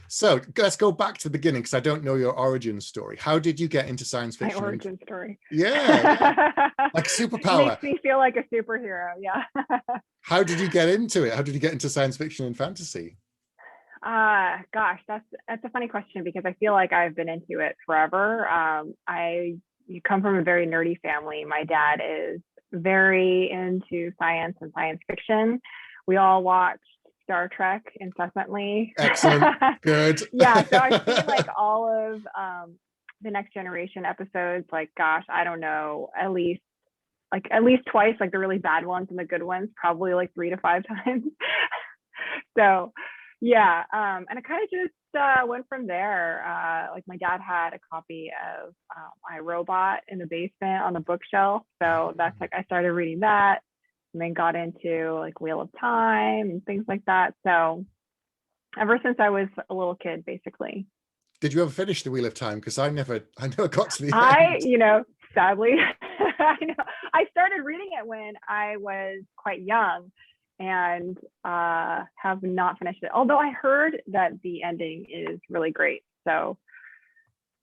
So let's go back to the beginning because I don't know your origin story. How did you get into science My fiction? origin story. Yeah. Like superpower. Makes me feel like a superhero. Yeah. How did you get into it? How did you get into science fiction and fantasy? Gosh, that's a funny question because I feel like I've been into it forever. You come from a very nerdy family. My dad is very into science and science fiction. We all watched Star Trek incessantly. Excellent. Good. Yeah, so I've seen like all of the Next Generation episodes. Like, gosh, I don't know, at least twice, like the really bad ones and the good ones, probably like 3 to 5 times. So yeah, and I kind of just went from there. Like my dad had a copy of iRobot in the basement on the bookshelf, so that's like I started reading that, and then got into like Wheel of Time and things like that. So ever since I was a little kid, basically. Did you ever finish the Wheel of Time? Because I never got to the end. Sadly, I started reading it when I was quite young, and have not finished it. Although I heard that the ending is really great. So,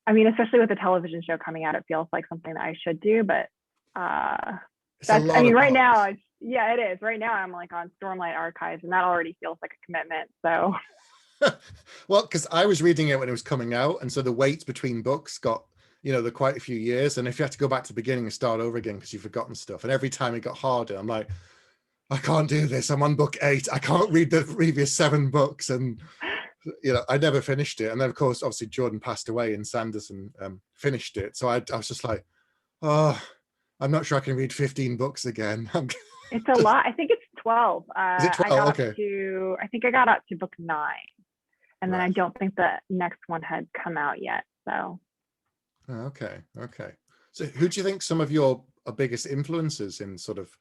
I mean, especially with the television show coming out, it feels like something that I should do. But right now, it is. Right now, I'm like on Stormlight Archives, and that already feels like a commitment. So, well, because I was reading it when it was coming out, and so the wait between books got, they're quite a few years, and if you had to go back to the beginning and start over again because you've forgotten stuff, and every time it got harder, I'm like, I can't do this. I'm on book 8. I can't read the previous 7 books. And, I never finished it. And then, of course, obviously Jordan passed away and Sanderson finished it. So I was just like, oh, I'm not sure I can read 15 books again. It's a lot. I think it's 12. Is it 12? I think I got up to book 9. And then I don't think the next one had come out yet. So. Okay. So who do you think some of your biggest influences in sort of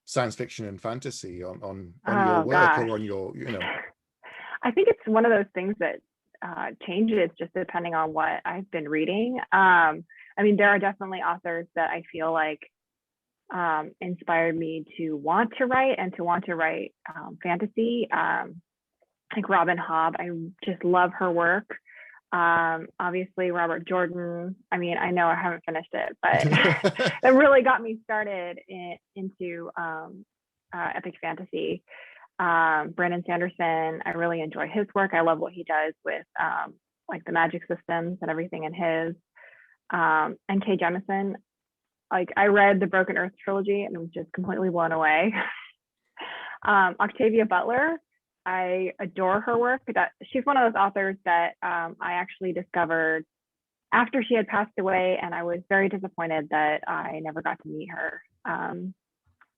science fiction and fantasy on your work or on your, I think it's one of those things that changes just depending on what I've been reading. I mean, there are definitely authors that I feel like inspired me to want to write fantasy. Like Robin Hobb, I just love her work. Obviously Robert Jordan. I mean, I know I haven't finished it, but that really got me started into epic fantasy. Brandon Sanderson, I really enjoy his work. I love what he does with like the magic systems and everything in his. N.K. Jemisin, like I read the Broken Earth trilogy and was just completely blown away. Octavia Butler, I adore her work. She's one of those authors that I actually discovered after she had passed away, and I was very disappointed that I never got to meet her.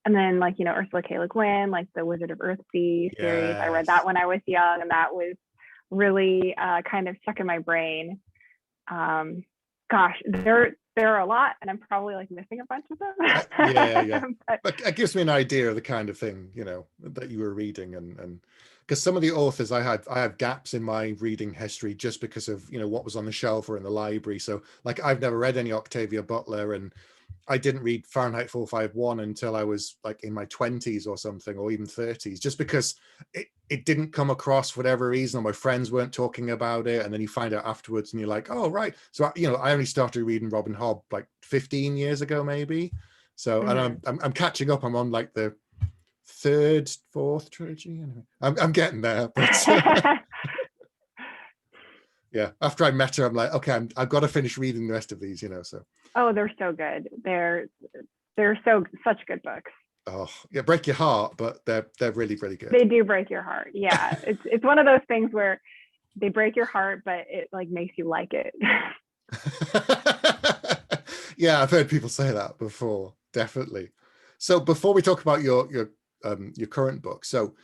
And then like, Ursula K. Le Guin, like the Wizard of Earthsea series, I read that when I was young, and that was really kind of stuck in my brain. Gosh, there are a lot, and I'm probably like missing a bunch of them. But it gives me an idea of the kind of thing, that you were reading, and because some of the authors I have gaps in my reading history just because of, what was on the shelf or in the library. So like, I've never read any Octavia Butler, and I didn't read Fahrenheit 451 until I was like in my 20s or something, or even 30s, just because it didn't come across for whatever reason, or my friends weren't talking about it. And then you find out afterwards and you're like, oh, right. So, I only started reading Robin Hobb like 15 years ago, maybe. So, and I'm catching up. I'm on like the 3rd, 4th trilogy. Anyway, I'm getting there. But yeah, after I met her, I'm like, okay, I've got to finish reading the rest of these, so. Oh, they're so good. They're such good books. Oh yeah, break your heart, but they're really, really good. They do break your heart. Yeah, it's one of those things where they break your heart, but it like makes you like it. Yeah, I've heard people say that before, definitely. So before we talk about your current book, so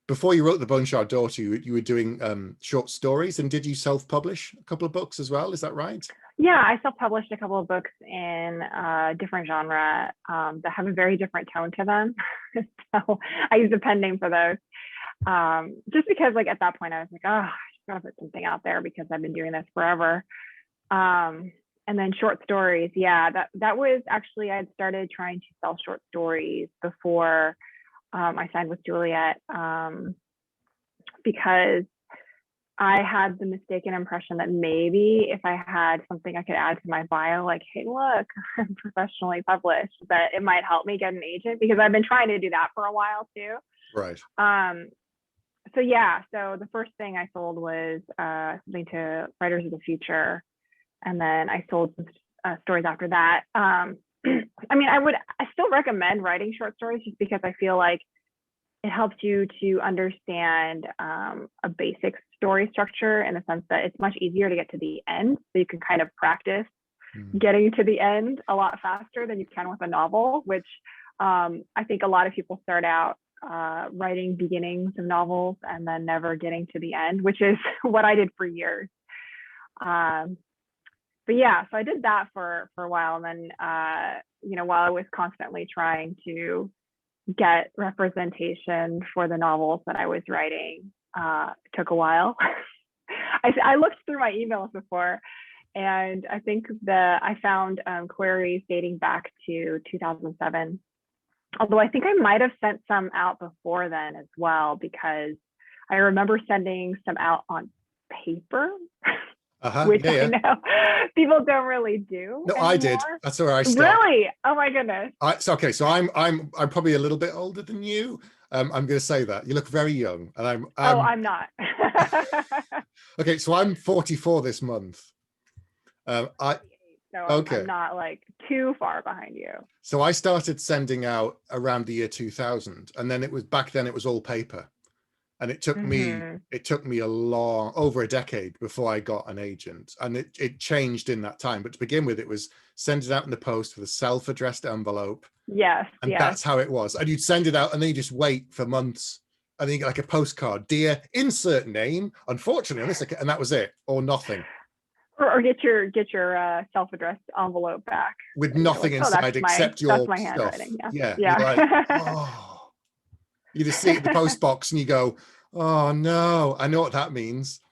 before you wrote The Bone Shard Daughter, you were doing short stories, and did you self-publish a couple of books as well? Is that right? Yeah, I self-published a couple of books in different genre that have a very different tone to them. So I used a pen name for those. Just because like at that point I was like, oh, I just gotta put something out there because I've been doing this forever. And then short stories, yeah, that was actually, I had started trying to sell short stories before I signed with Juliet, because I had the mistaken impression that maybe if I had something I could add to my bio, like, hey, look, I'm professionally published, that it might help me get an agent, because I've been trying to do that for a while too. Right. So yeah, so the first thing I sold was something to Writers of the Future, and then I sold some stories after that. I mean, I still recommend writing short stories, just because I feel like it helps you to understand a basic story structure, in the sense that it's much easier to get to the end. So you can kind of practice getting to the end a lot faster than you can with a novel, which I think a lot of people start out writing beginnings of novels and then never getting to the end, which is what I did for years. But yeah, so I did that for a while. And then, while I was constantly trying to get representation for the novels that I was writing, it took a while. I looked through my emails before, and I think I found queries dating back to 2007. Although I think I might have sent some out before then as well, because I remember sending some out on paper, which I know people don't really do. No, anymore. I did. That's where I started. Really? Oh my goodness. Okay, so I'm probably a little bit older than you. I'm going to say that. You look very young, and I'm not. Okay, so I'm 44 this month. So I'm not like too far behind you. So I started sending out around the year 2000, and then it was all paper, and it took me over a decade before I got an agent, and it changed in that time. But to begin with, it was send it out in the post with a self-addressed envelope. Yes, and that's how it was. And you'd send it out, and then you just wait for months, and then you get like a postcard, dear, insert name, unfortunately on this, and that was it, or nothing. Or get your self-addressed envelope back with nothing inside except your that's my stuff. handwriting. Yeah. You're like, oh. You just see it in the post box and you go, oh no, I know what that means.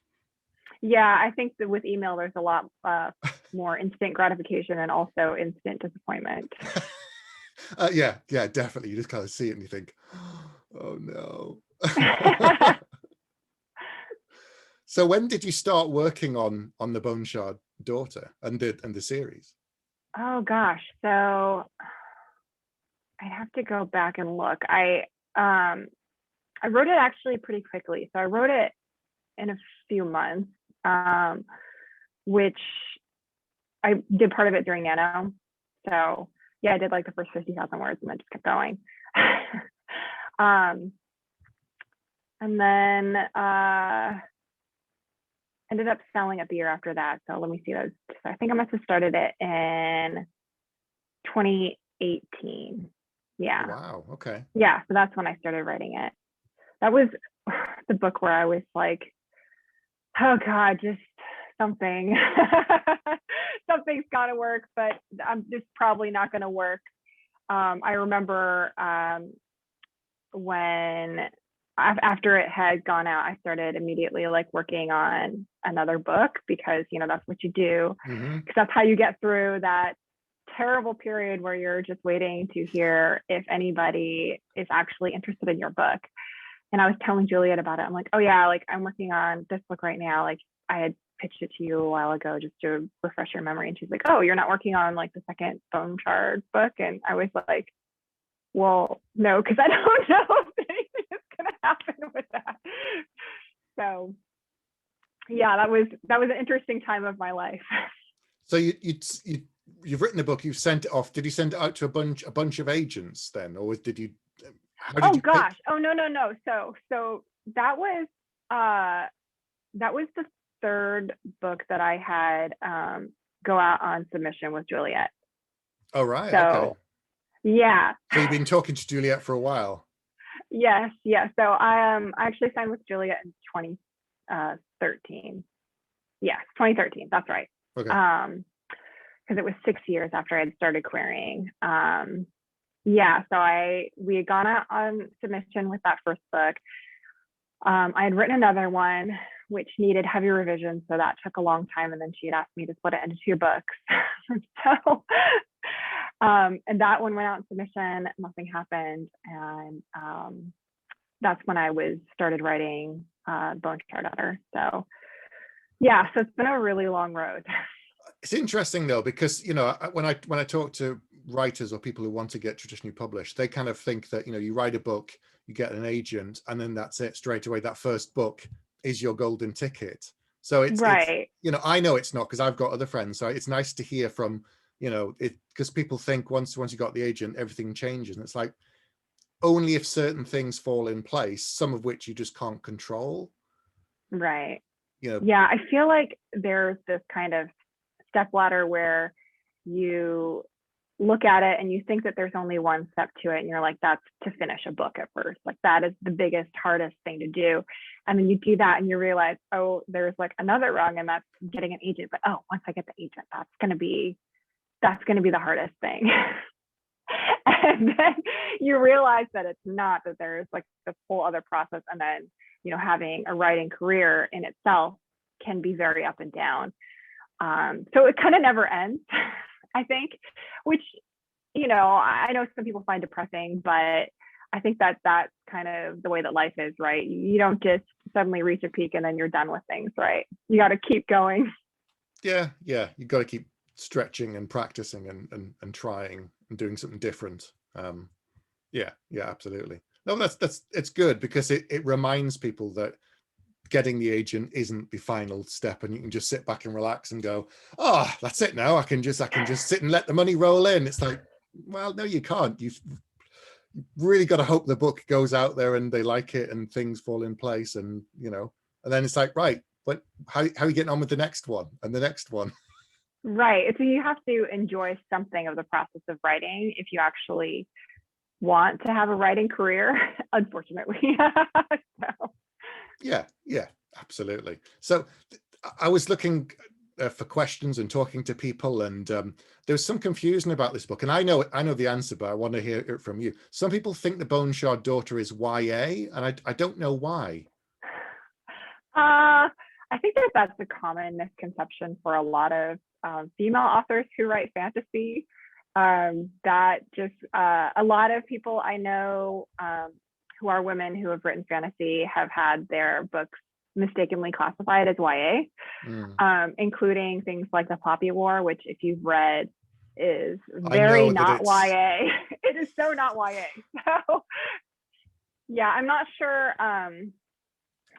Yeah, I think that with email, there's a lot more instant gratification and also instant disappointment. Yeah, definitely. You just kind of see it and you think, oh no. So when did you start working on the Bone Shard Daughter and the series? Oh gosh, so I'd have to go back and look. I wrote it actually pretty quickly. So I wrote it in a few months, which I did part of it during Nano. So yeah, I did like the first 50,000 words and then just kept going. And then ended up selling it the year after that. So let me see those. So I think I must have started it in 2018. Yeah. Wow. Okay. Yeah. So that's when I started writing it. That was the book where I was like, oh God, just something. Something's got to work, but I'm just probably not going to work. I remember when after it had gone out, I started immediately like working on another book, because that's what you do, because that's how you get through that terrible period where you're just waiting to hear if anybody is actually interested in your book. And I was telling Juliet about it. I'm like, oh yeah, like I'm working on this book right now. Like I had pitched it to you a while ago just to refresh your memory. And she's like, oh, you're not working on like the second Bone Shard book? And I was like, well, no, because I don't know if anything is going to happen with that. So yeah, that was an interesting time of my life. So you've written a book, you've sent it off. Did you send it out to a bunch of agents then, or did you? Oh gosh! Oh no! So that was the third book that I had go out on submission with Juliet. Oh right. So, okay. Yeah. So you've been talking to Juliet for a while. Yes. So I actually signed with Juliet in 2013. Yes, 2013. That's right. Okay. Because it was 6 years after I had started querying. Yeah. So we had gone out on submission with that first book. I had written another one which needed heavy revisions, so that took a long time. And then she had asked me to split it into 2 books. So. And that one went out in submission, nothing happened. And that's when I started writing Bone Star Daughter. So yeah, so it's been a really long road. It's interesting though, because when I talk to writers or people who want to get traditionally published, they kind of think that you write a book, you get an agent, and then that's it straight away. That first book is your golden ticket. So it's Right. I know it's not, because I've got other friends. So it's nice to hear from it, because people think once you got the agent, everything changes, and it's like only if certain things fall in place, some of which you just can't control. Right. Yeah, I feel like there's this kind of stepladder where you look at it and you think that there's only one step to it, and you're like, that's to finish a book at first. Like that is the biggest, hardest thing to do. And then you do that and you realize, oh, there's like another rung, and that's getting an agent. But oh, once I get the agent, that's gonna be the hardest thing. And then you realize that it's not, that there's like this whole other process. And then having a writing career in itself can be very up and down. So it kind of never ends, I think, which, I know some people find depressing, but I think that that's kind of the way that life is, right? You don't just suddenly reach a peak and then you're done with things, right? You got to keep going. Yeah. You got to keep stretching and practicing and trying and doing something different. Yeah, absolutely. No, it's good, because it reminds people that getting the agent isn't the final step, and you can just sit back and relax and go, oh, that's it now. I can just sit and let the money roll in. It's like, well, no, you can't. You've really got to hope the book goes out there and they like it and things fall in place, and and then it's like, right, but how are you getting on with the next one and the next one? Right. So you have to enjoy something of the process of writing if you actually want to have a writing career, unfortunately. So. Yeah, absolutely. So I was looking for questions and talking to people, and there was some confusion about this book, and I know the answer, but I want to hear it from you. Some people think The Bone Shard Daughter is YA, and I don't know why. I think that that's a common misconception for a lot of female authors who write fantasy. That just a lot of people I know who are women who have written fantasy have had their books mistakenly classified as YA, including things like The Poppy War, which if you've read is very not YA. It is so not YA. So yeah, I'm not sure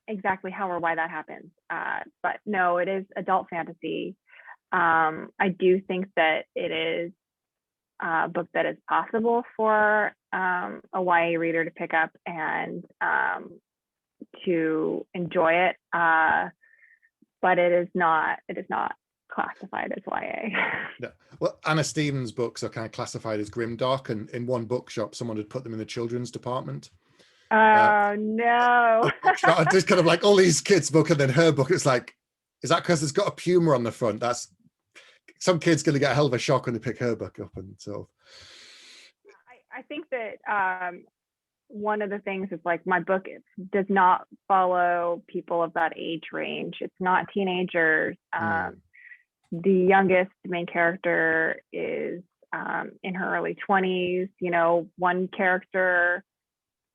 exactly how or why that happens. But no, it is adult fantasy. I do think that it is a book that is possible for a YA reader to pick up and to enjoy it. But it is not classified as YA. No. Well, Anna Stevens' books are kind of classified as grimdark, and in one bookshop, someone had put them in the children's department. Oh no! Just kind of like all these kids' book, and then her book. It's like, is that because it's got a puma on the front? That's some kid's going to get a hell of a shock when they pick her book up, and so. I think that one of the things is like my book does not follow people of that age range. It's not teenagers. The youngest main character is in her early 20s. One character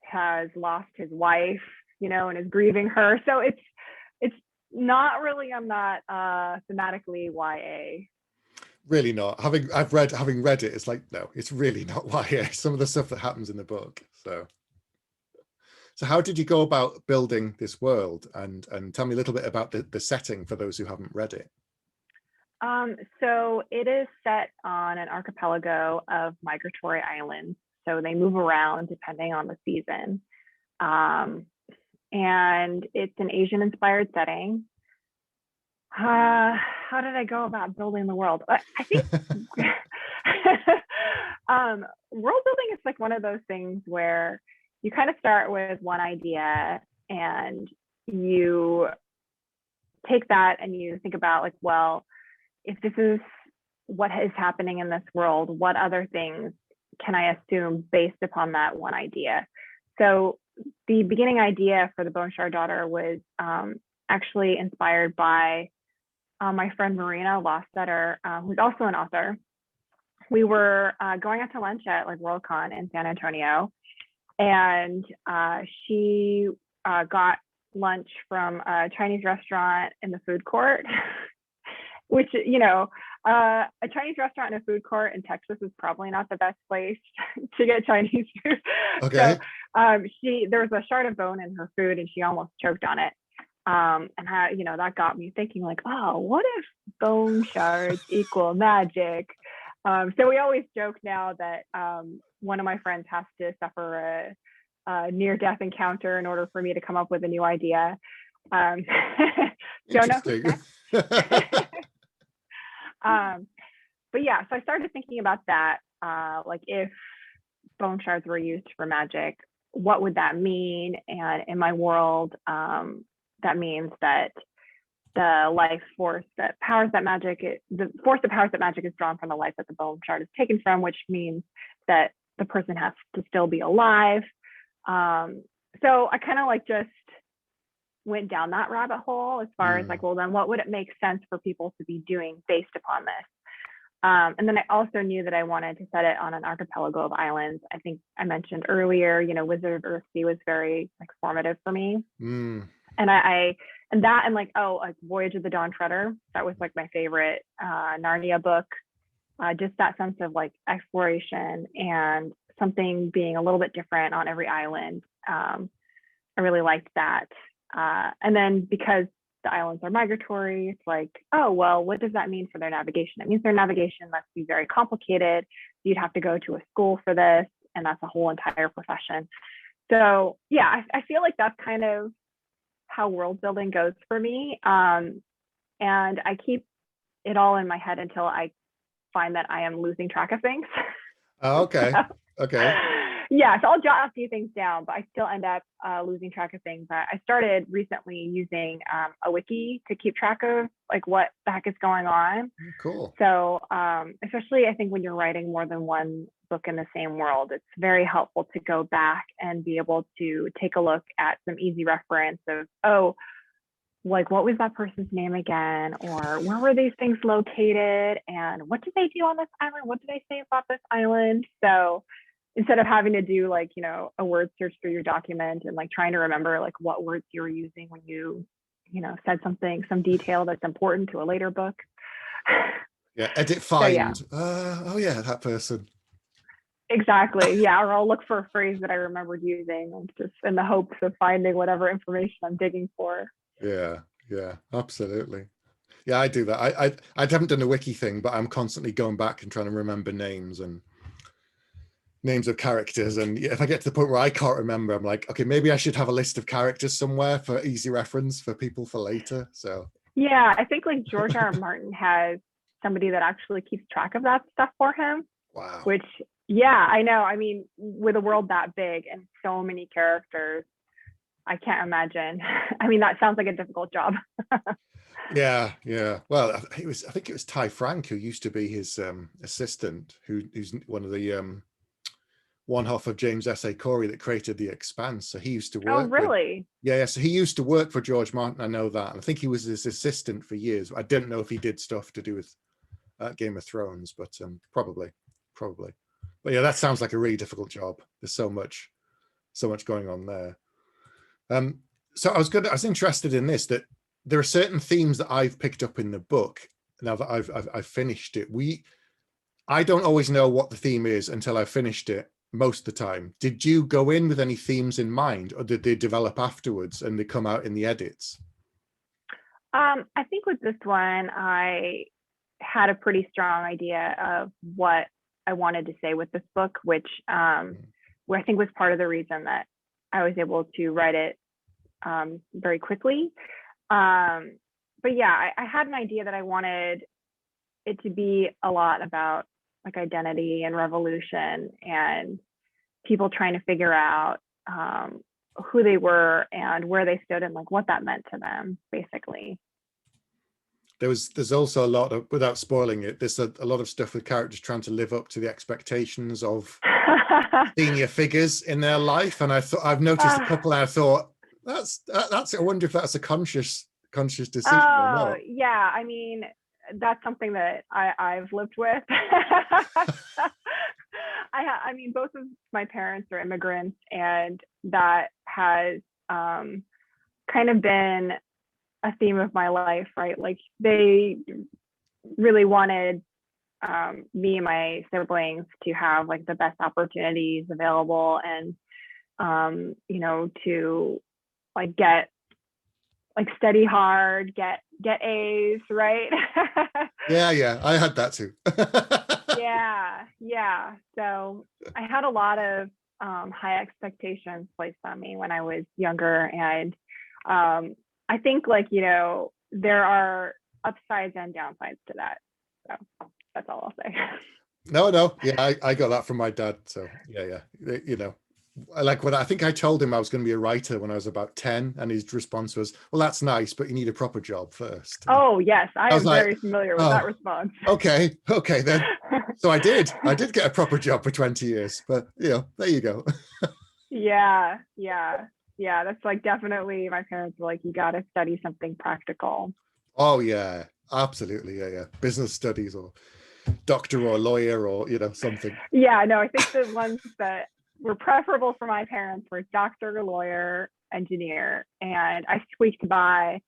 has lost his wife, and is grieving her. So it's not really on that thematically YA. Really not. Having read it, it's like, no, it's really not YA. Some of the stuff that happens in the book. So how did you go about building this world? And tell me a little bit about the setting for those who haven't read it. So it is set on an archipelago of migratory islands. So they move around depending on the season. And it's an Asian-inspired setting. How did I go about building the world? I think world building is like one of those things where you kind of start with one idea and you take that and you think about like, well, if this is what is happening in this world, what other things can I assume based upon that one idea? So the beginning idea for The Bone Shard Daughter was actually inspired by my friend Marina Lostetter, who's also an author. We were going out to lunch at like Worldcon in San Antonio, and she got lunch from a Chinese restaurant in the food court, which, you know, a Chinese restaurant in a food court in Texas is probably not the best place to get Chinese food. Okay. So there was a shard of bone in her food and she almost choked on it. And you know, that got me thinking like, oh, what if bone shards equal magic? So we always joke now that one of my friends has to suffer a near-death encounter in order for me to come up with a new idea. Don't know who's next. But yeah, so I started thinking about that. Like if bone shards were used for magic, what would that mean? And in my world, that means that the life force that powers that magic, the force that powers that magic is drawn from the life that the bone shard is taken from, which means that the person has to still be alive. So I kind of like just went down that rabbit hole as far as like, well, then what would it make sense for people to be doing based upon this? And then I also knew that I wanted to set it on an archipelago of islands. I think I mentioned earlier, you know, Wizard of Earthsea was very like formative for me. And like Voyage of the Dawn Treader, that was like my favorite Narnia book. Just that sense of like exploration and something being a little bit different on every island. I really liked that. And then because the islands are migratory, it's like, oh, well, what does that mean for their navigation? It means their navigation must be very complicated. You'd have to go to a school for this, and that's a whole entire profession. So yeah, I feel like that's kind of how world building goes for me. And I keep it all in my head until I find that I am losing track of things. Oh, okay. Okay. Yeah, so I'll jot a few things down, but I still end up losing track of things. I started recently using a wiki to keep track of like what the heck is going on. Cool. So especially I think when you're writing more than one book in the same world, it's very helpful to go back and be able to take a look at some easy reference of, oh, like what was that person's name again? Or where were these things located? And what did they do on this island? What did they say about this island? So instead of having to do like, you know, a word search through your document and like trying to remember like what words you were using when you know, said something, some detail that's important to a later book. Yeah, edit find. So, yeah. Oh yeah, that person. Exactly. Yeah, or I'll look for a phrase that I remembered using, just in the hopes of finding whatever information I'm digging for. Yeah, absolutely. Yeah, I do that. I haven't done a wiki thing, but I'm constantly going back and trying to remember names and names of characters. And if I get to the point where I can't remember, I'm like, okay, maybe I should have a list of characters somewhere for easy reference for people for later. So yeah, I think like George R. R. Martin has somebody that actually keeps track of that stuff for him. Wow. Which, yeah, I know. I mean, with a world that big and so many characters, I can't imagine. I mean, that sounds like a difficult job. Yeah. Well, I think it was Ty Frank who used to be his assistant, who's one of the one half of James S.A. Corey that created The Expanse. So he used to work. Oh, really? So he used to work for George Martin. I know that. And I think he was his assistant for years. I didn't know if he did stuff to do with Game of Thrones, but probably. But yeah, that sounds like a really difficult job. There's so much going on there. So I was interested in this, that there are certain themes that I've picked up in the book now that I've finished it. I don't always know what the theme is until I've finished it most of the time. Did you go in with any themes in mind, or did they develop afterwards and they come out in the edits? I think with this one, I had a pretty strong idea of what I wanted to say with this book, which I think was part of the reason that I was able to write it very quickly. But yeah, I had an idea that I wanted it to be a lot about like identity and revolution and people trying to figure out who they were and where they stood and like what that meant to them, basically. There's also a lot of, without spoiling it, there's a lot of stuff with characters trying to live up to the expectations of senior figures in their life, and I've noticed a couple, and I thought that's I wonder if that's a conscious decision or not. Yeah, I mean, that's something that I've lived with. I mean, both of my parents are immigrants, and that has kind of been a theme of my life, right? Like they really wanted me and my siblings to have like the best opportunities available, and to like get like study hard, get A's, right? Yeah, I had that too. Yeah. So I had a lot of high expectations placed on me when I was younger, and I think like there are upsides and downsides to that. So that's all I'll say. No, yeah, I got that from my dad. So yeah, like when I think I told him I was going to be a writer when I was about 10, and his response was, "Well, that's nice, but you need a proper job first." Oh yes, I was am like, very familiar with that "Oh, response. okay then." So I did get a proper job for 20 years, but there you go. Yeah. That's like definitely, my parents were like, you got to study something practical. Oh yeah, absolutely, yeah. Business studies or doctor or lawyer or something. Yeah, no, I think the ones that were preferable for my parents were doctor, lawyer, engineer, and I squeaked by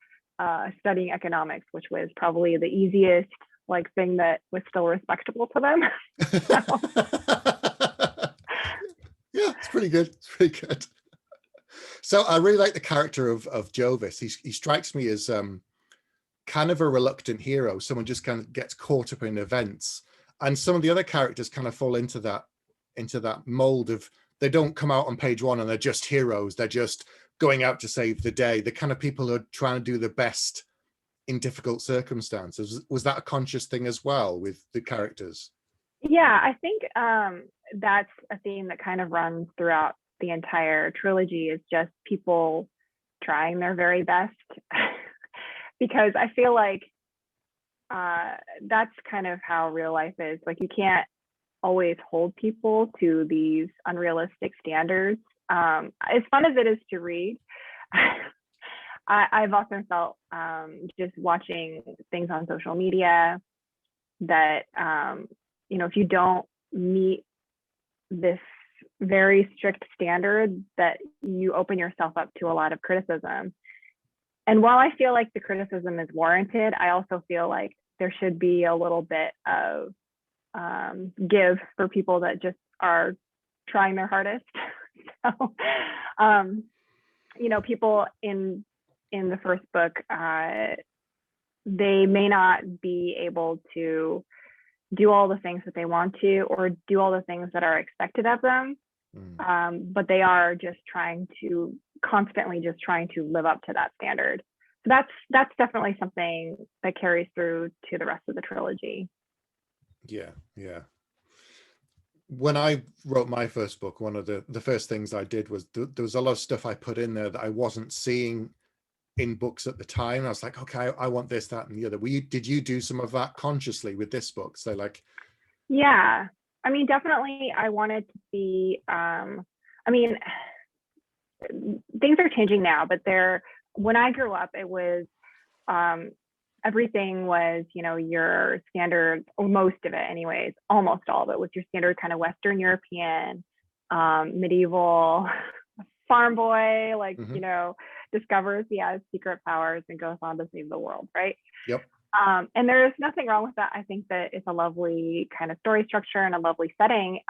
studying economics, which was probably the easiest like thing that was still respectable to them. Yeah, it's pretty good. So I really like the character of Jovis. He strikes me as kind of a reluctant hero, someone just kind of gets caught up in events. And some of the other characters kind of fall into that mold of, they don't come out on page one and they're just heroes. They're just going out to save the day. The kind of people who are trying to do the best in difficult circumstances. Was that a conscious thing as well with the characters? Yeah, I think that's a theme that kind of runs throughout the entire trilogy, is just people trying their very best. Because I feel like that's kind of how real life is. Like you can't always hold people to these unrealistic standards. As fun as it is to read, I've often felt just watching things on social media that if you don't meet this very strict standard, that you open yourself up to a lot of criticism. And while I feel like the criticism is warranted, I also feel like there should be a little bit of give for people that just are trying their hardest. So, people in the first book, they may not be able to do all the things that they want to, or do all the things that are expected of them. But they are just constantly trying to live up to that standard. So that's definitely something that carries through to the rest of the trilogy. Yeah. When I wrote my first book, one of the first things I did was there was a lot of stuff I put in there that I wasn't seeing in books at the time. I was like, okay, I want this, that, and the other. Did you do some of that consciously with this book? So like, yeah, I mean, definitely I wanted to see, things are changing now, but when I grew up, it was, everything was, your standard, or most of it anyways, almost all of it was your standard kind of Western European, medieval farm boy, like, discovers he has secret powers and goes on to save the world, right? Yep. And there's nothing wrong with that. I think that it's a lovely kind of story structure and a lovely setting.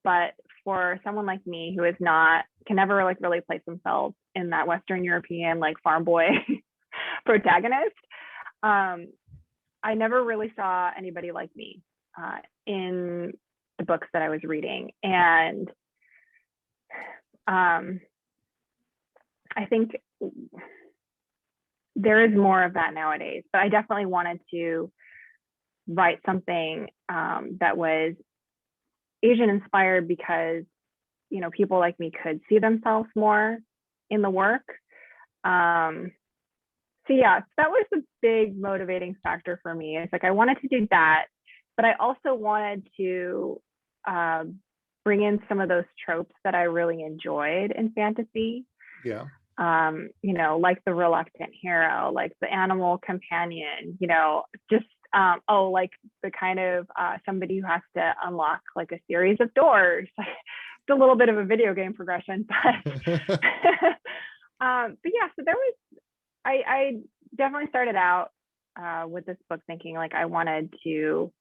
But for someone like me who can never like really place themselves in that Western European like farm boy protagonist, I never really saw anybody like me in the books that I was reading. And I think there is more of that nowadays, but I definitely wanted to write something that was Asian inspired, because people like me could see themselves more in the work. So yeah, that was a big motivating factor for me. It's like I wanted to do that, but I also wanted to bring in some of those tropes that I really enjoyed in fantasy. Yeah. Like the reluctant hero, like the animal companion, just like the kind of somebody who has to unlock like a series of doors. It's a little bit of a video game progression, but But yeah, so there was, I definitely started out with this book thinking like I wanted to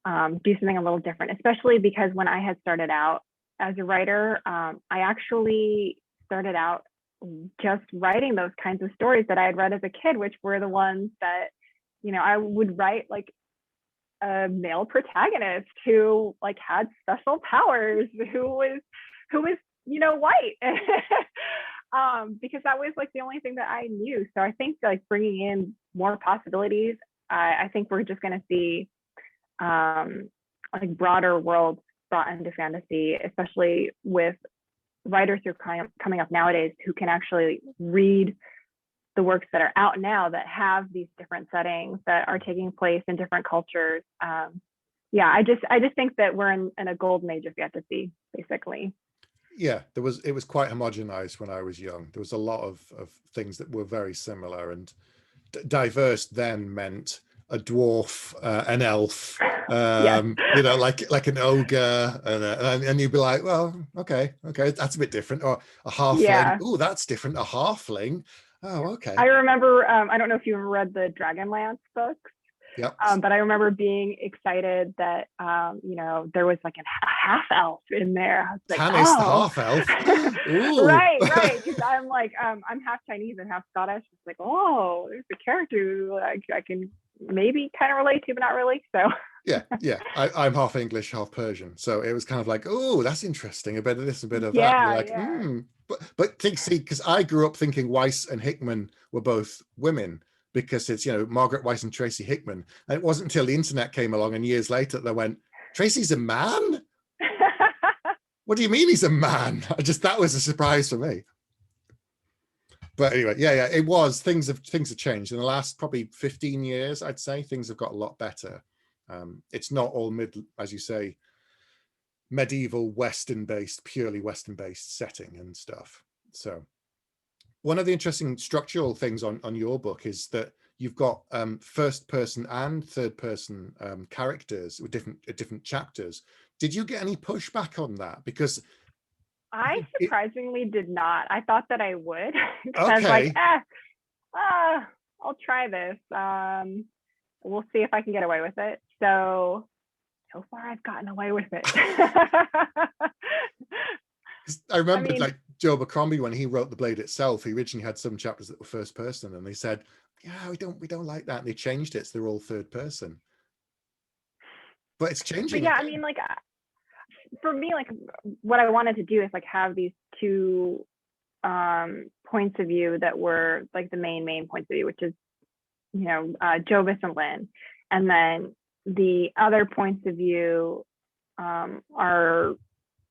do something a little different, especially because when I had started out as a writer, I actually started out just writing those kinds of stories that I had read as a kid, which were the ones that, I would write like a male protagonist who like had special powers, who was white. Because that was like the only thing that I knew. So I think like bringing in more possibilities, I think we're just going to see like broader worlds brought into fantasy, especially with writers who are coming up nowadays who can actually read the works that are out now that have these different settings that are taking place in different cultures. Yeah, I just think that we're in a golden age of fantasy, basically. Yeah, it was quite homogenized when I was young. There was a lot of things that were very similar, and diverse then meant a dwarf, an elf, Yes. like an ogre, and you'd be like, well, okay, that's a bit different. Or a halfling. Yeah. Oh, that's different. A halfling. Oh, okay. I remember, I don't know if you read the Dragonlance books. Yep. But I remember being excited that there was like a half elf in there. I was like, Tannis the oh, half elf. Ooh. right. Because I'm like, I'm half Chinese and half Scottish. It's like, oh, there's a character who I can maybe kind of relate to, but not really. So yeah. I'm half English, half Persian, so it was kind of like, oh, that's interesting. A bit of this, a bit of that. And you're like, yeah. But see, because I grew up thinking Weiss and Hickman were both women, because it's Margaret Weiss and Tracy Hickman, and it wasn't until the internet came along and years later they went, Tracy's a man. What do you mean he's a man? That was a surprise for me. But anyway, yeah, it was. Things have changed in the last probably 15 years. I'd say things have got a lot better. It's not all as you say, medieval purely Western based setting and stuff. So one of the interesting structural things on your book is that you've got first person and third person characters with different chapters. Did you get any pushback on that? Because I surprisingly did not. I thought that I would. Okay. I was like, I'll try this. We'll see if I can get away with it. So far I've gotten away with it. I remember like Joe Abercrombie, when he wrote The Blade itself, he originally had some chapters that were first person, and they said, yeah, we don't like that, and they changed it so they're all third person. But it's changing. But yeah, again. I mean, like for me, like what I wanted to do is like have these two points of view that were like the main points of view, which is Jovis and Lynn, and then the other points of view are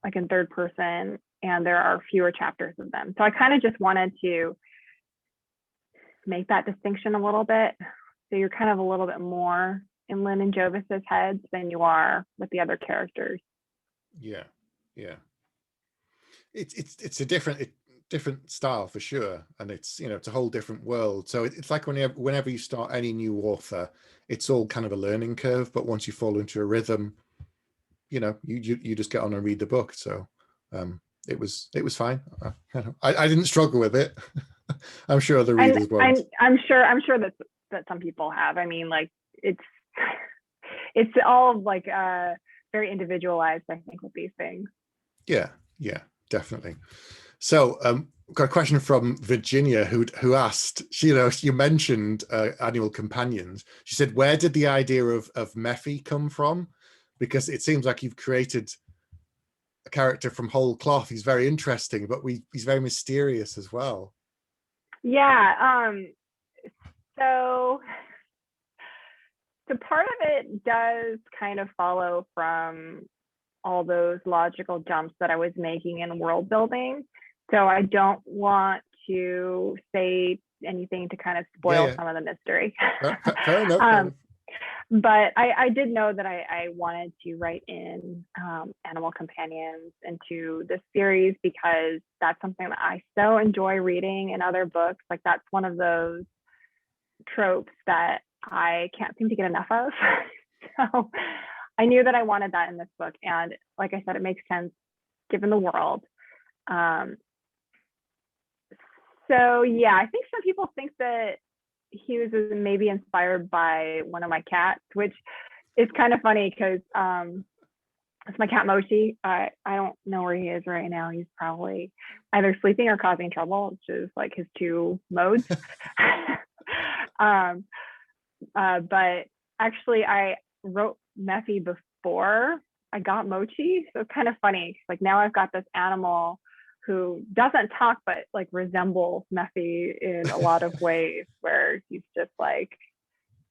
like in third person, and there are fewer chapters of them. So I kind of just wanted to make that distinction a little bit. So you're kind of a little bit more in Lynn and Jovis's heads than you are with the other characters. Yeah. It's a different style for sure, and it's it's a whole different world. So it's like whenever you start any new author, it's all kind of a learning curve, but once you fall into a rhythm, you just get on and read the book. So it was fine. I didn't struggle with it. I'm sure the readers won't. I'm sure that some people have. I mean, like it's all like very individualized, I think, with these things. Yeah, definitely. So got a question from Virginia who asked, you mentioned Animal Companions. She said, where did the idea of Mephi come from? Because it seems like you've created a character from whole cloth. He's very interesting, but he's very mysterious as well. Yeah. So part of it does kind of follow from all those logical jumps that I was making in world building. So I don't want to say anything to kind of spoil some of the mystery. Fair enough. But I did know that I wanted to write in animal companions into this series because that's something that I so enjoy reading in other books. Like that's one of those tropes that I can't seem to get enough of. So I knew that I wanted that in this book. And like I said, it makes sense given the world. So So yeah, I think some people think that he was maybe inspired by one of my cats, which is kind of funny because it's my cat Mochi. I don't know where he is right now. He's probably either sleeping or causing trouble, which is like his two modes. But actually, I wrote Meffy before I got Mochi, so it's kind of funny. Like now I've got this animal who doesn't talk, but like resembles Meffy in a lot of ways, where he's just like,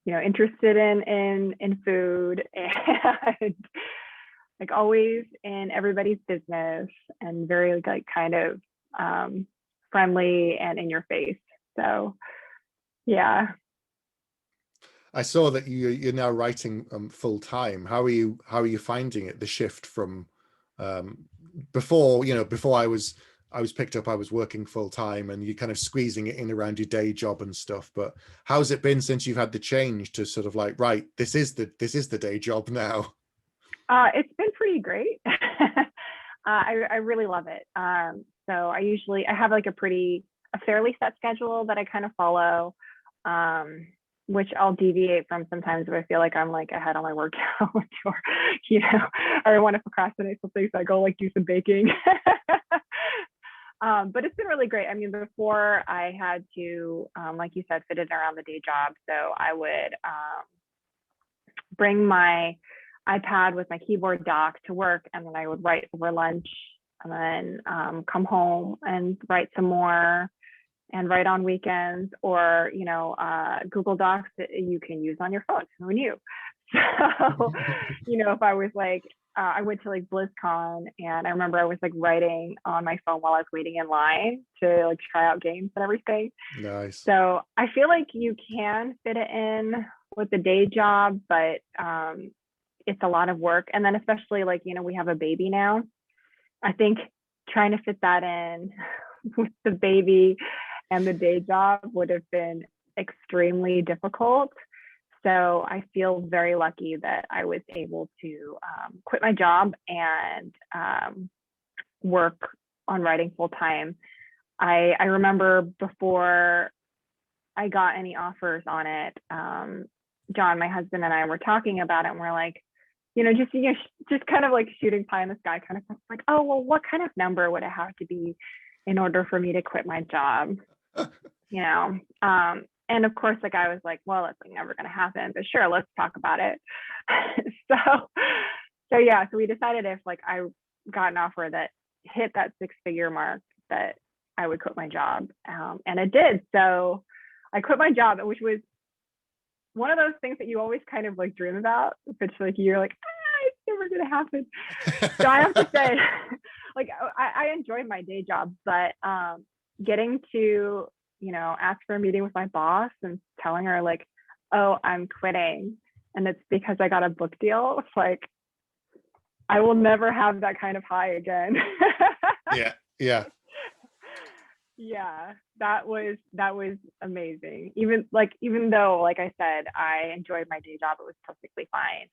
interested in food and like always in everybody's business and very like kind of friendly and in your face. So yeah. I saw that you're now writing full time. How are you finding it? The shift from before I was picked up, I was working full time, and you kind of squeezing it in around your day job and stuff. But how's it been since you've had the change to sort of like, right, this is the day job now? It's been pretty great. I really love it. So I have like a fairly set schedule that I kind of follow, which I'll deviate from sometimes if I feel like I'm like ahead on my workout or, or I want to procrastinate something. So I go like do some baking. But it's been really great. I mean, before I had to, like you said, fit it around the day job. So I would bring my iPad with my keyboard dock to work, and then I would write over lunch, and then come home and write some more, and write on weekends, or Google Docs that you can use on your phone. Who knew? So if I was like I went to like BlizzCon, and I remember I was like writing on my phone while I was waiting in line to like try out games and everything. Nice. So I feel like you can fit it in with the day job, but it's a lot of work. And then especially like, we have a baby now. I think trying to fit that in with the baby and the day job would have been extremely difficult. So I feel very lucky that I was able to quit my job and work on writing full time. I remember before I got any offers on it, John, my husband, and I were talking about it, and we're like, just kind of like shooting pie in the sky, kind of like, oh, well, what kind of number would it have to be in order for me to quit my job? And of course, like I was like, well, that's like never going to happen, but sure, let's talk about it. So yeah, so we decided if like I got an offer that hit that 6-figure mark, that I would quit my job, and it did. So I quit my job, which was one of those things that you always kind of like dream about, but like you're like, it's never going to happen. So I have to say, like I enjoyed my day job, but getting to ask for a meeting with my boss and telling her like, oh, I'm quitting, and it's because I got a book deal. It's like, I will never have that kind of high again. Yeah. Yeah, that was amazing. Even though, like I said, I enjoyed my day job, it was perfectly fine.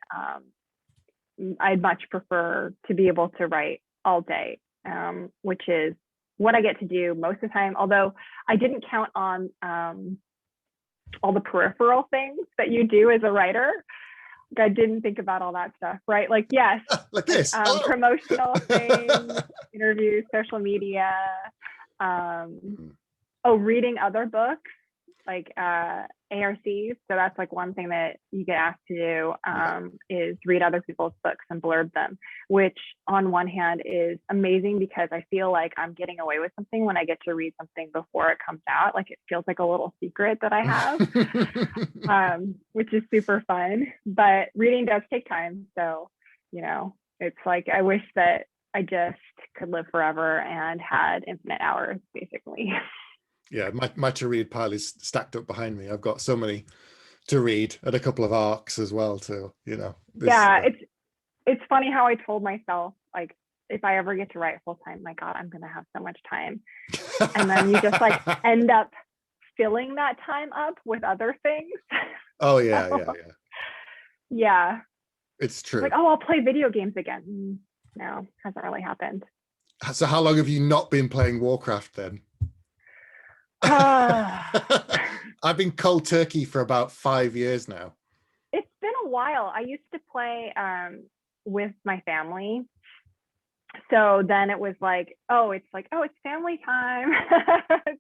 I'd much prefer to be able to write all day, which is what I get to do most of the time. Although I didn't count on all the peripheral things that you do as a writer. I didn't think about all that stuff, right? Like, yes, like this. Promotional things, interviews, social media, reading other books, like ARCs. So that's like one thing that you get asked to do, is read other people's books and blurb them, which on one hand is amazing because I feel like I'm getting away with something when I get to read something before it comes out. Like it feels like a little secret that I have, which is super fun. But reading does take time. So, it's like I wish that I just could live forever and had infinite hours, basically. Yeah, my to read pile is stacked up behind me. I've got so many to read and a couple of arcs as well too. It's funny how I told myself, like, if I ever get to write full time, my God, I'm gonna have so much time. And then you just like end up filling that time up with other things. Oh yeah. Yeah. It's true. Like, oh, I'll play video games again. No, hasn't really happened. So how long have you not been playing Warcraft then? I've been cold turkey for about 5 years now. It's been a while. I used to play with my family. So then it was like, oh, it's family time.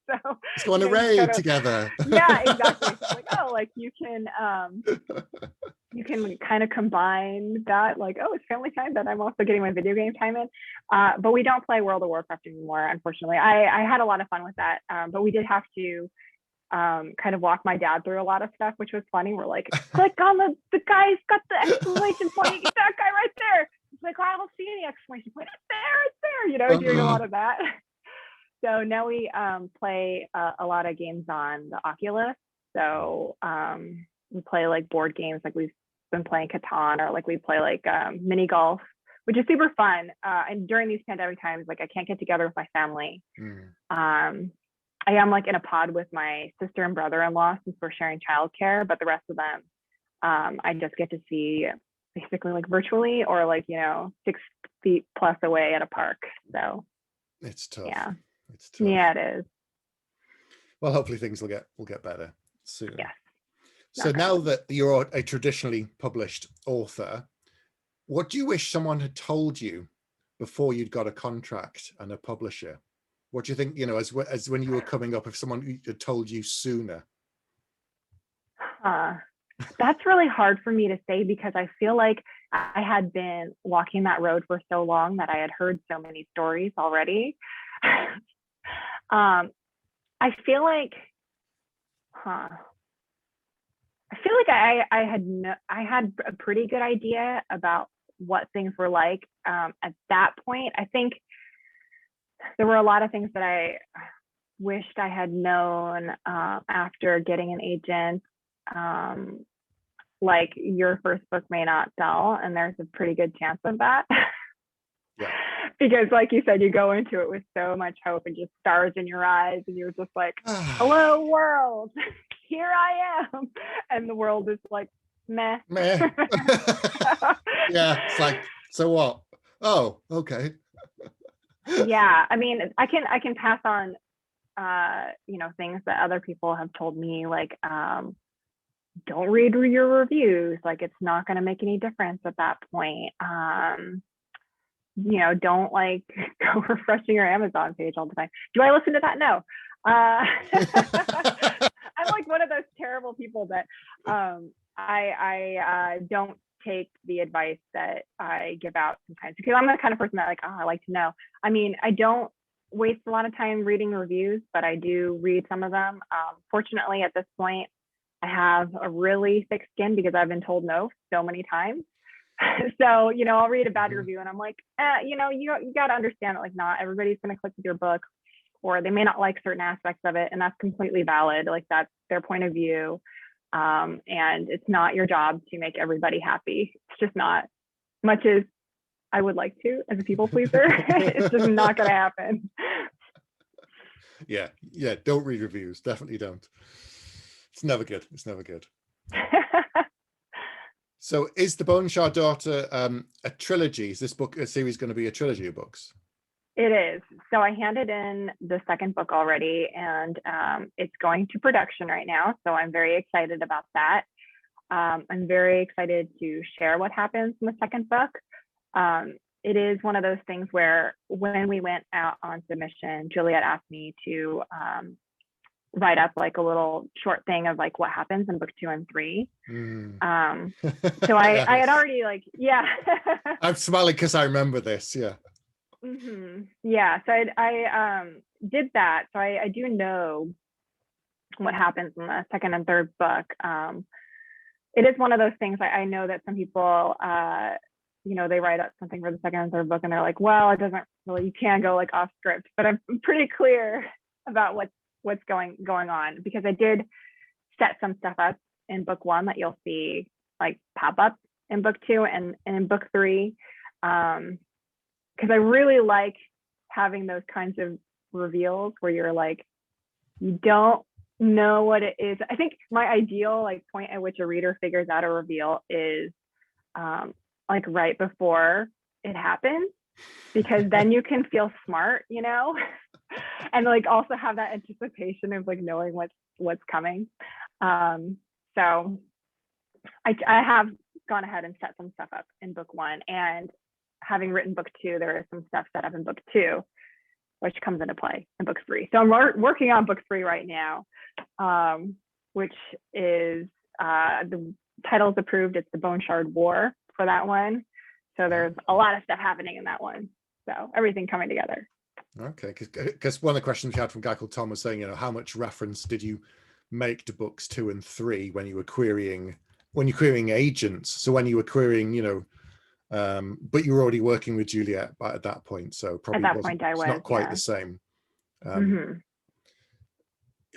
So Let's go on a you raid kind of, together. yeah, exactly. It's like, oh, like you can kind of combine that, like, oh, it's family time, but I'm also getting my video game time in. But we don't play World of Warcraft anymore, unfortunately. I had a lot of fun with that, but we did have to kind of walk my dad through a lot of stuff, which was funny. We're like, click on the guy's got the exclamation point, that guy right there. It's like, oh, I don't see any exclamation point. It's there, doing a lot of that. So now we play a lot of games on the Oculus. So we play like board games, like we've been playing Catan, or like we play like mini golf, which is super fun. And during these pandemic times, like I can't get together with my family. I am like in a pod with my sister and brother-in-law since we're sharing childcare, but the rest of them I just get to see basically like virtually, or like 6 feet plus away at a park. So it's tough. Yeah, it's tough. Yeah, it is. Well, hopefully things will get better soon. Yes. So now that you're a traditionally published author, what do you wish someone had told you before you'd got a contract and a publisher? What do you think, as when you were coming up, if someone had told you sooner? That's really hard for me to say, because I feel like I had been walking that road for so long that I had heard so many stories already. I feel like, I had a pretty good idea about what things were like at that point. I think there were a lot of things that I wished I had known after getting an agent. Like, your first book may not sell, and there's a pretty good chance of that. Yeah. Because like you said, you go into it with so much hope and just stars in your eyes, and you're just like, hello world, here I am. And the world is like, meh. Yeah, it's like, so what? Oh, okay. Yeah, I mean, I can pass on things that other people have told me, like don't read your reviews, like it's not going to make any difference at that point. Don't like go refreshing your Amazon page all the time. Do I listen to that? No. I'm like one of those terrible people that I don't take the advice that I give out sometimes, because I'm the kind of person that I like to know. I mean, I don't waste a lot of time reading reviews, but I do read some of them. Fortunately, at this point, I have a really thick skin because I've been told no so many times. So, I'll read a bad review and I'm like, you got to understand that, like, not everybody's going to click with your book, or they may not like certain aspects of it. And that's completely valid. Like, that's their point of view. And it's not your job to make everybody happy. It's just not, much as I would like to as a people pleaser. It's just not going to happen. Yeah. Don't read reviews. Definitely don't. It's never good. So is The Bone Shard Daughter a trilogy? Is this book a series going to be a trilogy of books? It is. So I handed in the second book already, and it's going to production right now. So I'm very excited about that. I'm very excited to share what happens in the second book. It is one of those things where when we went out on submission, Juliet asked me to write up like a little short thing of like what happens in book 2 and 3. So I had already I'm smiling because I remember this. Yeah. Mm-hmm. Yeah. So I did that. So I do know what happens in the second and third book. It is one of those things. I know that some people, they write up something for the second and third book and they're like, well, it doesn't really, you can go like off script, but I'm pretty clear about what's going on, because I did set some stuff up in book 1 that you'll see like pop up in book 2 and in book 3. Because I really like having those kinds of reveals where you're like, you don't know what it is. I think my ideal like point at which a reader figures out a reveal is like right before it happens, because then you can feel smart, and like also have that anticipation of like knowing what's coming. So I have gone ahead and set some stuff up in book 1, and having written book 2, there is some stuff set up in book 2 which comes into play in book 3. So I'm working on book 3 right now, which is the title's approved. It's the Bone Shard War for that one. So there's a lot of stuff happening in that one. So everything coming together. Okay, because one of the questions we had from a guy called Tom was saying, how much reference did you make to books 2 and 3 when you're querying agents? So when you were querying, but you were already working with Juliet at that point, so probably it's not quite the same.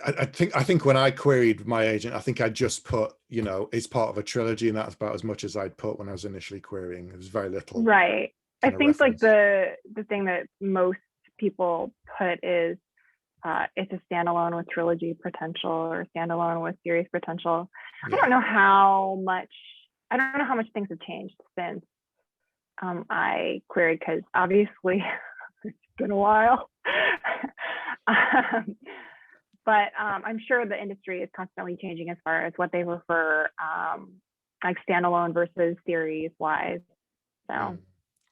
I think when I queried my agent, I think I just put, it's part of a trilogy, and that's about as much as I'd put when I was initially querying. It was very little. Right. I think like the thing that most people put is it's a standalone with trilogy potential or standalone with series potential. Yeah. I don't know how much things have changed since I queried, because obviously it's been a while. But I'm sure the industry is constantly changing as far as what they prefer, like standalone versus series wise. So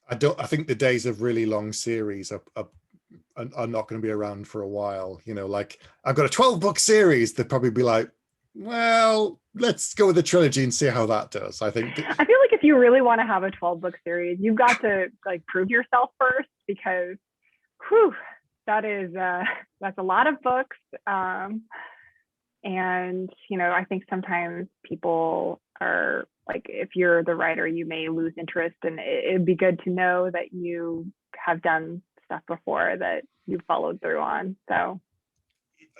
I think the days of really long series are not going to be around for a while. Like I've got a 12-book series, they'd probably be like, well, let's go with the trilogy and see how that does. I feel like if you really want to have a 12-book series, you've got to like prove yourself first, because that's a lot of books. And I think sometimes people are like, if you're the writer, you may lose interest, and it'd be good to know that you have done stuff before that you've followed through on. So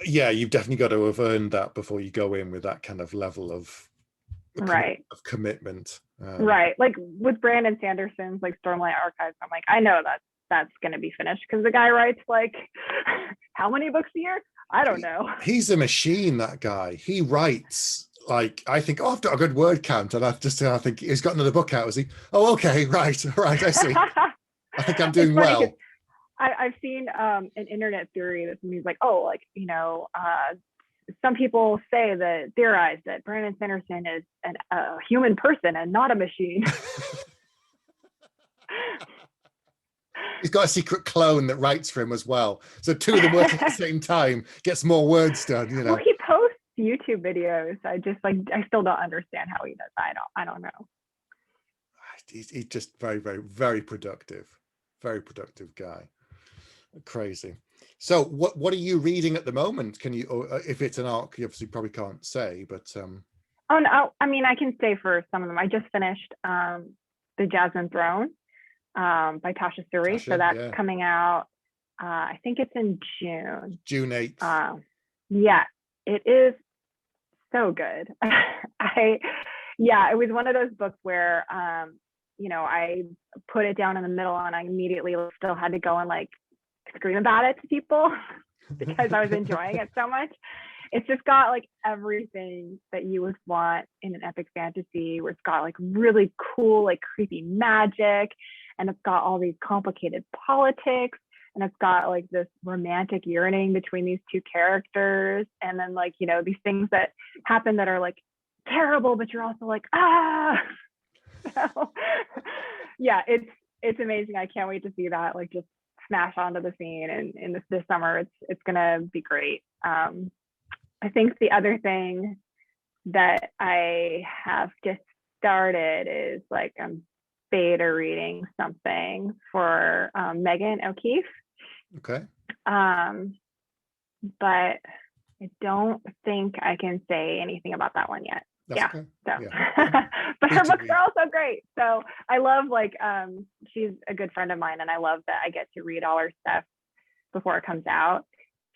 yeah, you've definitely got to have earned that before you go in with that kind of level of commitment. Right, like with Brandon Sanderson's like Stormlight Archives, I'm like, I know that's going to be finished, because the guy writes like how many books a year? I don't know. He's a machine, that guy. He writes like, I think, I've got a good word count, and I think he's got another book out. Is he? Oh, okay, right, I see. I think I'm doing well. I've seen an internet theory that means like, some people theorize that Brandon Sanderson is a human person and not a machine. He's got a secret clone that writes for him as well. So 2 of them working at the same time, gets more words done, Well, he posts YouTube videos. I still don't understand how he does that. I don't know. He's just very, very, very productive. Very productive guy. Crazy. So what are you reading at the moment? Can you, if it's an arc, you obviously probably can't say, but Oh no, I mean, I can say for some of them. I just finished the Jasmine Throne by Tasha Suri. So that's coming out, I think it's in June 8th. Yeah, it is so good. It was one of those books where I put it down in the middle, and I immediately still had to go and like scream about it to people because I was enjoying it so much. It's just got like everything that you would want in an epic fantasy, where it's got like really cool, like creepy magic, and it's got all these complicated politics, and it's got like this romantic yearning between these two characters, and then like these things that happen that are like terrible, but you're also like, so yeah, it's amazing. I can't wait to see that like just smash onto the scene, and in this summer it's gonna be great. I think the other thing that I have just started is like I'm beta reading something for Megan O'Keefe. Okay. But I don't think I can say anything about that one yet. That's okay. So but her books are also great. So I love like she's a good friend of mine, and I love that I get to read all her stuff before it comes out.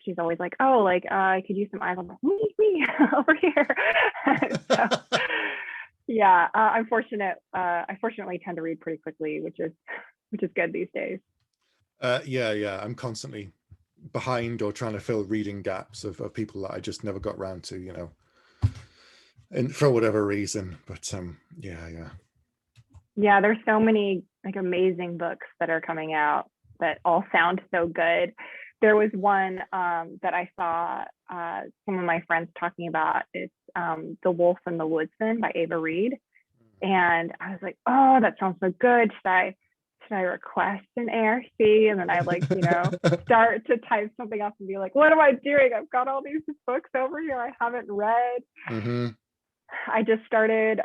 She's always like, oh, like I could use some eyes. I'm like, me over here. So, yeah, I'm fortunate. I fortunately tend to read pretty quickly, which is good these days. Yeah, I'm constantly behind or trying to fill reading gaps of people that I just never got around to, and for whatever reason. But yeah, there's so many like amazing books that are coming out that all sound so good, there was one that I saw some of my friends talking about. It's The Wolf and the Woodsman by Ava Reed. And I was like, oh, that sounds so good. Should I request an ARC? And then I start to type something up and be like, what am I doing? I've got all these books over here I haven't read. Mm-hmm. I just started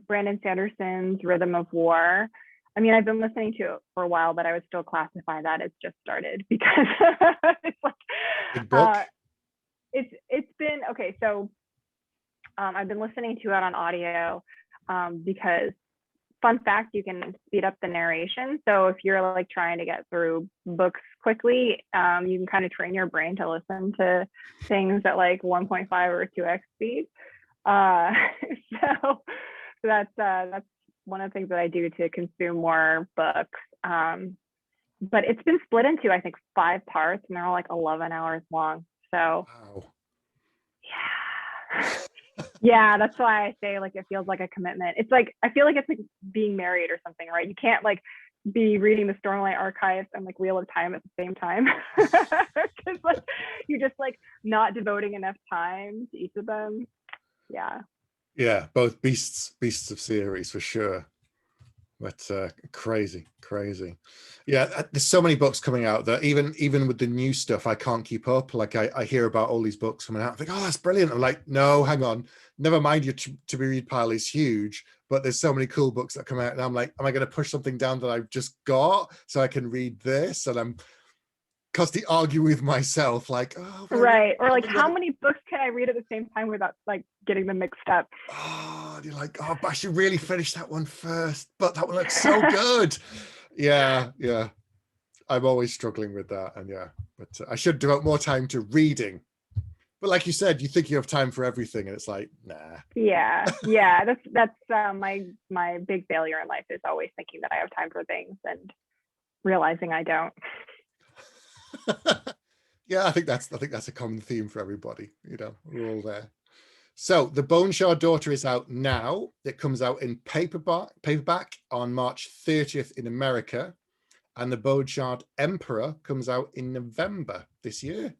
Brandon Sanderson's Rhythm of War. I mean, I've been listening to it for a while, but I would still classify that as just started because it's like Big book. It's been okay. So I've been listening to it on audio because, fun fact, you can speed up the narration. So if you're like trying to get through books quickly, you can kind of train your brain to listen to things at like 1.5 or 2x speed. So that's one of the things that I do to consume more books. But it's been split into, I think, 5 parts, and they're all like 11 hours long. So Wow. yeah. Yeah, that's why I say like it feels like a commitment. It's like I feel like it's like being married or something, right? You can't like be reading the Stormlight Archives and like Wheel of Time at the same time because like you're just like not devoting enough time to each of them. Yeah, both beasts of series for sure. But crazy. Yeah, there's so many books coming out that even with the new stuff I can't keep up. Like I hear about all these books coming out, I think, oh, that's brilliant. I'm like, no, hang on, never mind, your to be read pile is huge, but there's so many cool books that come out and I'm like, am I going to push something down that I've just got so I can read this? And I'm constantly arguing with myself like, oh, right. Or like, how many books can I read at the same time without like getting them mixed up? Oh, you're like, oh, but I should really finish that one first, but that one looks so good. Yeah, I'm always struggling with that. And but I should devote more time to reading. But like you said, you think you have time for everything, and it's like, nah. Yeah, that's my big failure in life is always thinking that I have time for things and realizing I don't. Yeah, I think that's a common theme for everybody. We're all there. So the Bone Shard Daughter is out now. It comes out in paperback on March 30th in America. And the Bone Shard Emperor comes out in November this year.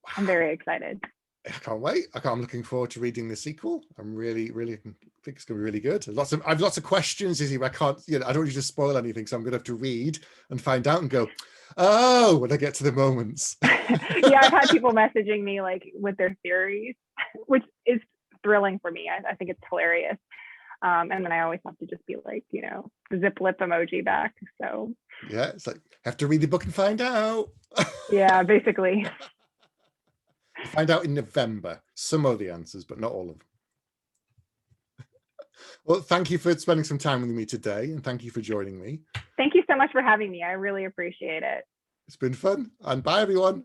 Wow. I'm very excited. I can't wait. I'm looking forward to reading the sequel. I'm really think it's going to be really good. I have lots of questions, Izzy. I can't, I don't want you to spoil anything, so I'm going to have to read and find out and go, oh, when I get to the moments. Yeah, I've had people messaging me like with their theories, which is thrilling for me. I think it's hilarious. And then I always have to just be like, zip lip emoji back. So yeah, it's like, have to read the book and find out. Yeah, basically. Find out in November. Some of the answers, but not all of them. Well, thank you for spending some time with me today, and thank you for joining me. Thank you so much for having me. I really appreciate it. It's been fun, and bye, everyone.